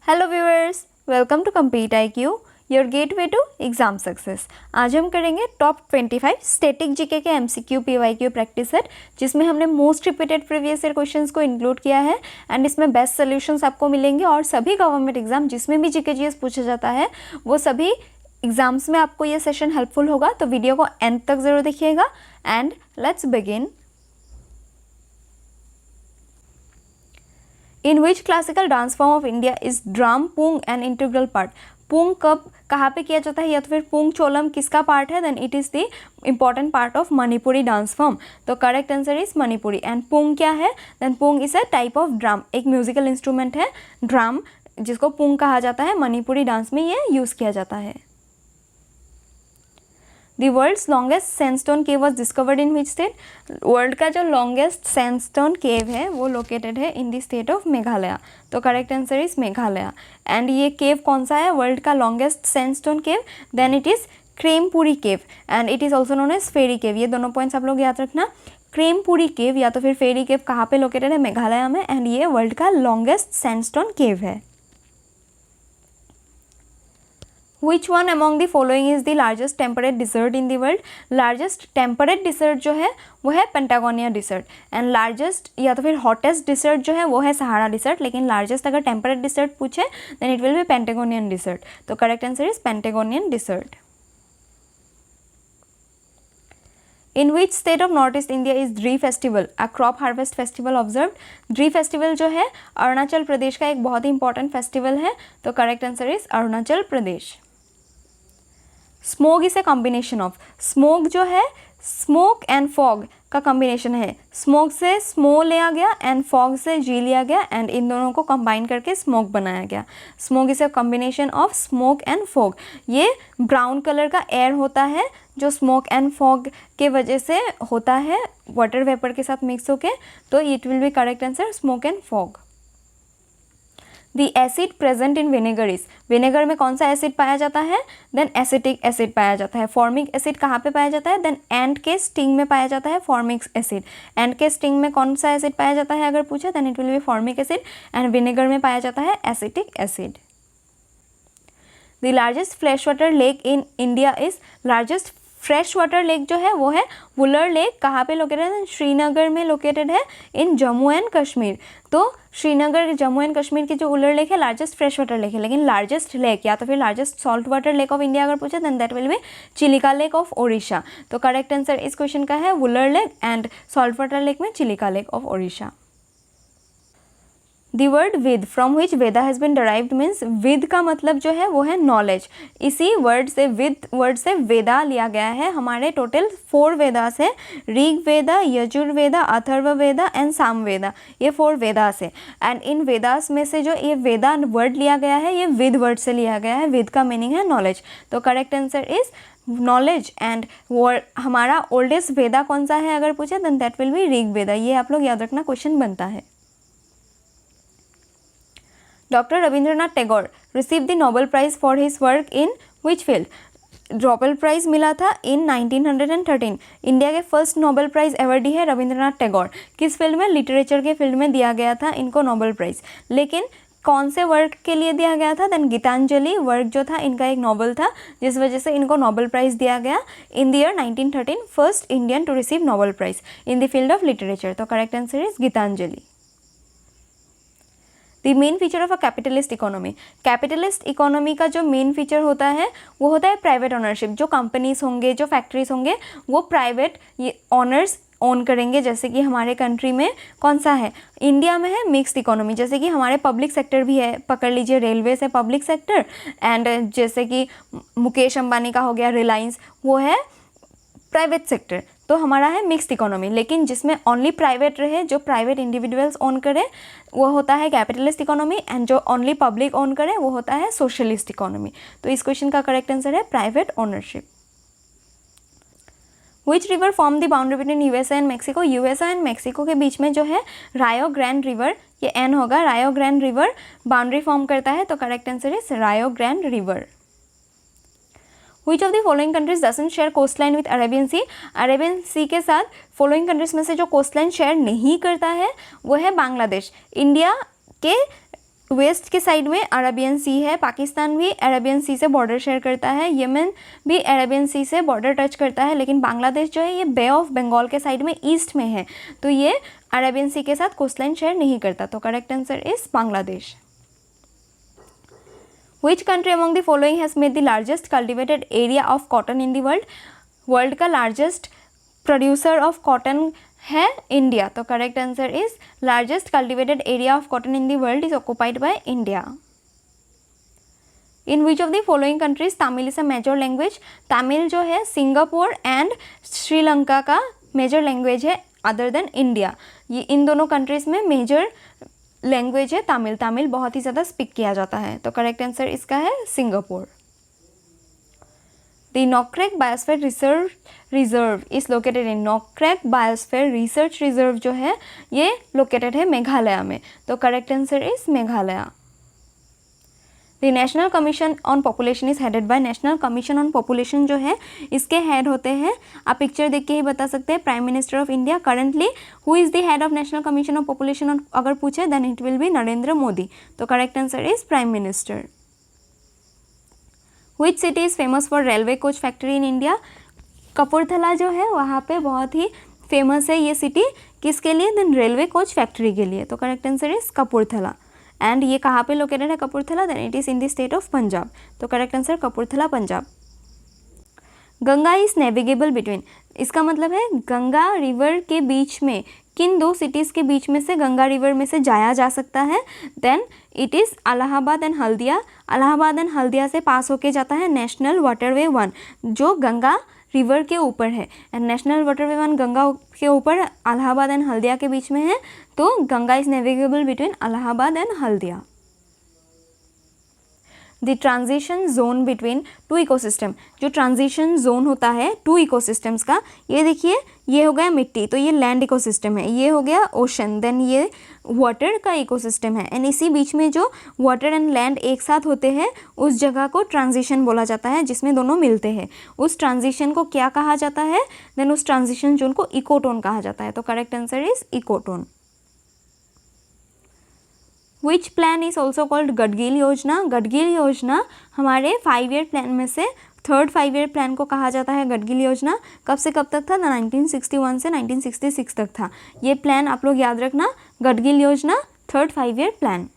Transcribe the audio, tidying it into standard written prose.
Hello viewers, welcome to compete IQ, your gateway to exam success. आज हम करेंगे top 25 static GK के MCQ PYQ practice set, जिसमें हमने most repeated previous year questions को include किया है एंड इसमें बेस्ट सॉल्यूशंस आपको मिलेंगे। और सभी गवर्नमेंट एग्जाम जिसमें भी जीके जीएस पूछा जाता है वो सभी एग्जाम्स में आपको ये सेशन हेल्पफुल होगा, तो वीडियो को एंड तक ज़रूर देखिएगा and let's begin. In which classical dance form of India is drum pung an integral part? पुंग कब कहाँ पे किया जाता है या तो फिर पुंग चोलम किसका पार्ट है? Then it is the important part of Manipuri dance form. तो correct answer is Manipuri. And pung क्या है? Then pung is a type of drum, एक म्यूजिकल इंस्ट्रूमेंट है ड्रम जिसको पुंग कहा जाता है। मणिपुरी डांस में ये यूज़ किया जाता है। The world's longest sandstone cave was discovered in which state? World का जो लॉन्गेस्ट सैंडस्टोन केव है वो लोकेटेड है in the state of Meghalaya. तो correct answer is Meghalaya. And ये केव कौन सा है वर्ल्ड का longest sandstone cave? Then it is Krempuri cave and it is also known as fairy cave. ये दोनों पॉइंट्स आप लोग याद रखना। क्रेमपुरी केव या तो फिर फेरी केव कहाँ पे लोकेटेड है? मेघालय में। एंड ये वर्ल्ड का लॉन्गेस्ट सैंडस्टोन केव है। Which one among the following is the largest temperate desert in the world? Largest temperate dessert जो है वो है पेंटागोनिया डिसर्ट। एंड लार्जेस्ट या तो फिर हॉटेस्ट डिसर्ट जो है वो है सहारा डिसर्ट। लेकिन लार्जेस्ट अगर टेम्परेट डिसर्ट पूछे then it will be Patagonian desert. तो correct answer is Patagonian desert. In which state of North East India is Dree Festival, a crop harvest festival observed? Dree festival जो है अरुणाचल प्रदेश का एक बहुत ही important festival है। तो correct answer is Arunachal Pradesh. Smog is a combination of, smoke जो है smoke and fog का कॉम्बिनेशन है। स्मोक से स्मो लिया गया एंड फॉग से जी लिया गया एंड इन दोनों को कंबाइन करके स्मोक बनाया गया। Smoke is a combination of smoke and fog. ये ब्राउन कलर का एयर होता है जो स्मोक एंड फॉग के वजह से होता है वाटर वेपर के साथ मिक्स होके। तो it will B correct answer smoke and fog. The acid present in vinegar is, vinegar में कौन सा एसिड पाया जाता है? देन एसिटिक एसिड पाया जाता है। फॉर्मिक एसिड कहाँ पे पाया जाता है? देन एंट के स्टिंग में पाया जाता है फॉर्मिक एसिड। एंट के स्टिंग में कौन सा एसिड पाया जाता है अगर पूछा then it will be formic acid. And vinegar में पाया जाता है acetic acid. The largest fresh water lake in India is, largest fresh water lake जो है वो है वुलर लेक। कहाँ पे लोकेटेड है? श्रीनगर में लोकेटेड है इन जम्मू एंड कश्मीर। तो श्रीनगर जम्मू एंड कश्मीर की जो वुलर लेक है लार्जेस्ट फ्रेश वाटर लेक है। लेकिन लार्जेस्ट लेक या तो फिर largest salt water lake of India अगर पूछे then that will be Chilika lake of Odisha. तो करेक्ट आंसर इस क्वेश्चन का है Wular lake and salt water lake में Chilika lake of Odisha. The word vid from which Veda has been derived means, vid का मतलब जो है वो है नॉलेज। इसी वर्ड से विद वर्ड से वेदा लिया गया है। हमारे टोटल 4 वेदास है, ऋग वेदा, यजुर्वेदा, अथर्व वेदा एंड सामवेदा। ये 4 वेदास है। एंड इन वेदास में से जो ये वेदा वर्ड लिया गया है ये विद वर्ड से लिया गया है। विद का मीनिंग है नॉलेज। तो correct answer is knowledge. And हमारा ओल्डेस्ट वेदा कौन सा है अगर पूछे then that will be Rig Veda. ये आप लोग याद रखना, क्वेश्चन बनता है। Doctor Rabindranath Tagore receive the Nobel prize for his work in which field? Nobel prize मिला था इन 1913। इंडिया के फर्स्ट नोबेल प्राइज एवर्डी है रविंद्रनाथ टैगोर। किस फील्ड में? लिटरेचर के फील्ड में दिया गया था इनको नोबेल प्राइज। लेकिन कौन से वर्क के लिए दिया गया था? देन गीतांजलि वर्क जो था इनका एक नोबेल था जिस वजह से इनको नोबेल प्राइज दिया गया in the year 1913। First Indian to receive Nobel prize in the field of literature. तो correct answer is Gitanjali. The main feature of a capitalist economy, capitalist economy का जो मेन फीचर होता है वो होता है प्राइवेट ओनरशिप। जो कंपनीज होंगे, जो फैक्ट्रीज होंगे वो प्राइवेट ऑनर्स ओन करेंगे। जैसे कि हमारे कंट्री में कौन सा है? इंडिया में है मिक्स्ड इकोनॉमी। जैसे कि हमारे पब्लिक सेक्टर भी है, पकड़ लीजिए रेलवेज है पब्लिक सेक्टर। एंड जैसे कि मुकेश अंबानी का हो गया रिलायंस, वो है प्राइवेट सेक्टर। तो हमारा है मिक्स्ड इकोनॉमी। लेकिन जिसमें ओनली प्राइवेट रहे, जो प्राइवेट इंडिविजुअल्स ओन करे वो होता है कैपिटलिस्ट इकोनॉमी। एंड जो ओनली पब्लिक ओन करे वो होता है सोशलिस्ट इकोनॉमी। तो इस क्वेश्चन का करेक्ट आंसर है private ownership. Which river form the boundary between USA and Mexico? USA and Mexico के बीच में जो है रायो ग्रैंड रिवर, ये एन होगा, रायो ग्रैंड रिवर बाउंड्री फॉर्म करता है। तो करेक्ट आंसर इज रायो grand river. Which of the following countries doesn't share coastline with Arabian Sea? Arabian Sea के साथ फॉलोइंग कंट्रीज में से जो कोस्टलाइन शेयर नहीं करता है वो है बांग्लादेश। इंडिया के वेस्ट के साइड में अरेबियन सी है, पाकिस्तान भी अरेबियन सी से बॉर्डर शेयर करता है, यमन भी अरेबियन सी से बॉर्डर टच करता है, लेकिन बांग्लादेश जो है ये बे ऑफ बंगाल के साइड में ईस्ट में है, तो ये अरेबियन सी के साथ कोस्टलाइन शेयर नहीं करता। तो correct answer is Bangladesh. Which country among the following has made the largest cultivated area of cotton in the world? World का लार्जेस्ट प्रोड्यूसर ऑफ कॉटन है इंडिया। तो correct answer is largest cultivated area of cotton in the world is occupied by India. In which of the following countries Tamil is a major language? Tamil जो है Singapore and Sri Lanka का major language है other than India. ये इन दोनों countries में major language है तमिल। तमिल बहुत ही ज़्यादा स्पीक किया जाता है। तो करेक्ट आंसर इसका है Singapore. The Nokrek biosphere reserve is located in Nokrek biosphere research reserve जो है ये लोकेटेड है मेघालय में। तो correct answer is Meghalaya. The national Commission on population is headed by national Commission on population जो है इसके हेड होते हैं, आप पिक्चर देख के ही बता सकते हैं, prime minister of India. Currently who is the head of National Commission on Population अगर पूछे then it will be Narendra Modi. तो correct answer is prime minister. Which city is famous for railway coach factory in India? Kapurthala जो है वहाँ पे बहुत ही famous है ये सिटी, किसके लिए? देन रेलवे कोच फैक्ट्री के लिए। तो correct answer is Kapurthala. And ये कहाँ पे लोकेटेड है Kapurthala? Then it is in the state of Punjab. तो correct answer Kapurthala Punjab. Ganga is navigable between, इसका मतलब है गंगा रिवर के बीच में किन दो सिटीज़ के बीच में से गंगा रिवर में से जाया जा सकता है? Then it is Allahabad and Haldia. Allahabad and Haldia से पास होके जाता है नेशनल वाटरवे 1 जो गंगा रिवर के ऊपर है। एंड नेशनल वाटरवे 1 गंगा के ऊपर इलाहाबाद एंड हल्दिया के बीच में है। तो Ganga is navigable between Allahabad and Haldia. The transition zone between two ecosystem, जो ट्रांजिशन जोन होता है टू इकोसिस्टम्स का, ये देखिए ये हो गया मिट्टी तो ये लैंड इकोसिस्टम है, ये हो गया ओशन, देन ये वाटर का इकोसिस्टम है। एंड इसी बीच में जो वाटर एंड लैंड एक साथ होते हैं उस जगह को ट्रांजिशन बोला जाता है, जिसमें दोनों मिलते हैं। उस ट्रांजिशन को क्या कहा जाता है? देन उस ट्रांजिशन जोन को इकोटोन कहा जाता है। तो correct answer is ecotone. Which plan is also called Gadgil योजना? गडगिल योजना हमारे 5 ईयर प्लान में से थर्ड 5 ईयर प्लान को कहा जाता है गडगिल योजना। कब से कब तक था? 1961 से 1966 तक था ये प्लान। आप लोग याद रखना, गडगिल योजना थर्ड 5 ईयर प्लान।